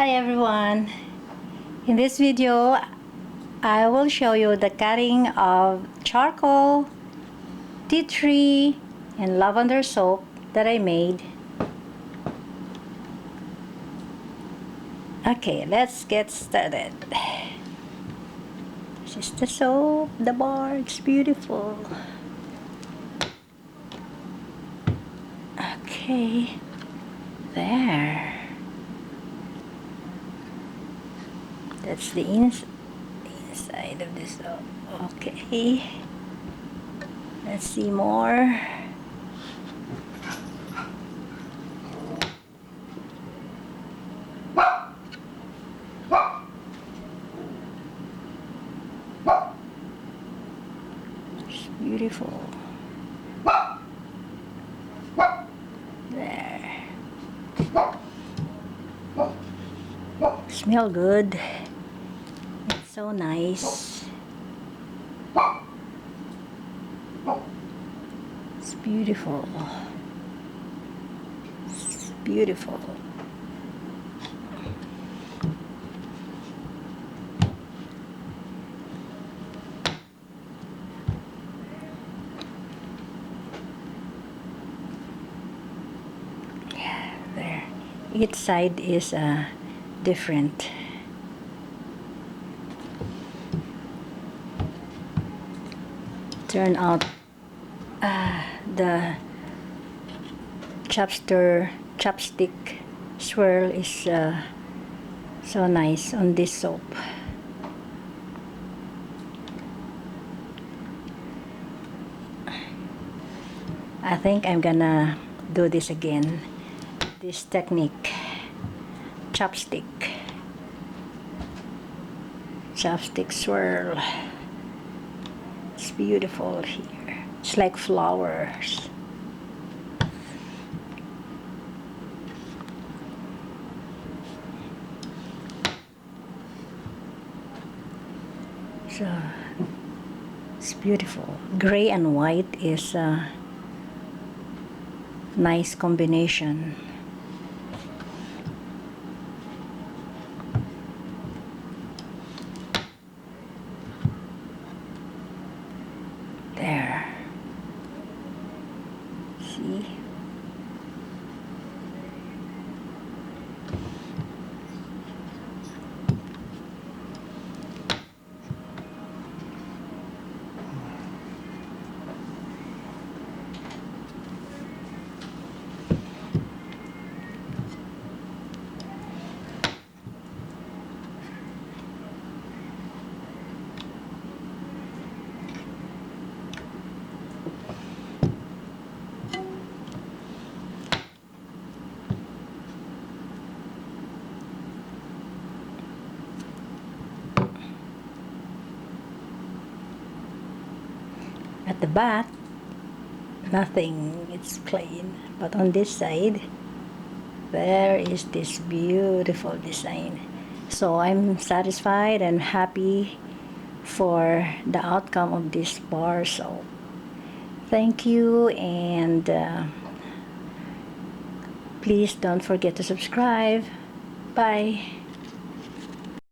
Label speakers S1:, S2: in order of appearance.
S1: Hi everyone! In this video, I will show you the cutting of charcoal, tea tree, and lavender soap that I made. Okay, let's get started. This is the soap, the bar, it's beautiful. Okay, there. That's the inside of this. Okay, let's see more. It's beautiful. There. Smell good. It's so nice. It's beautiful. It's beautiful. Yeah, there. Each side is different. Turn out the chopstick swirl is so nice on this soap. I think I'm gonna do this again, this technique. Chopstick swirl. It's beautiful here. It's like flowers. So it's beautiful. Gray and white is a nice combination. There. See? At the back, nothing, it's plain. But on this side, there is this beautiful design. So I'm satisfied and happy for the outcome of this bar soap. Thank you, and please don't forget to subscribe. Bye.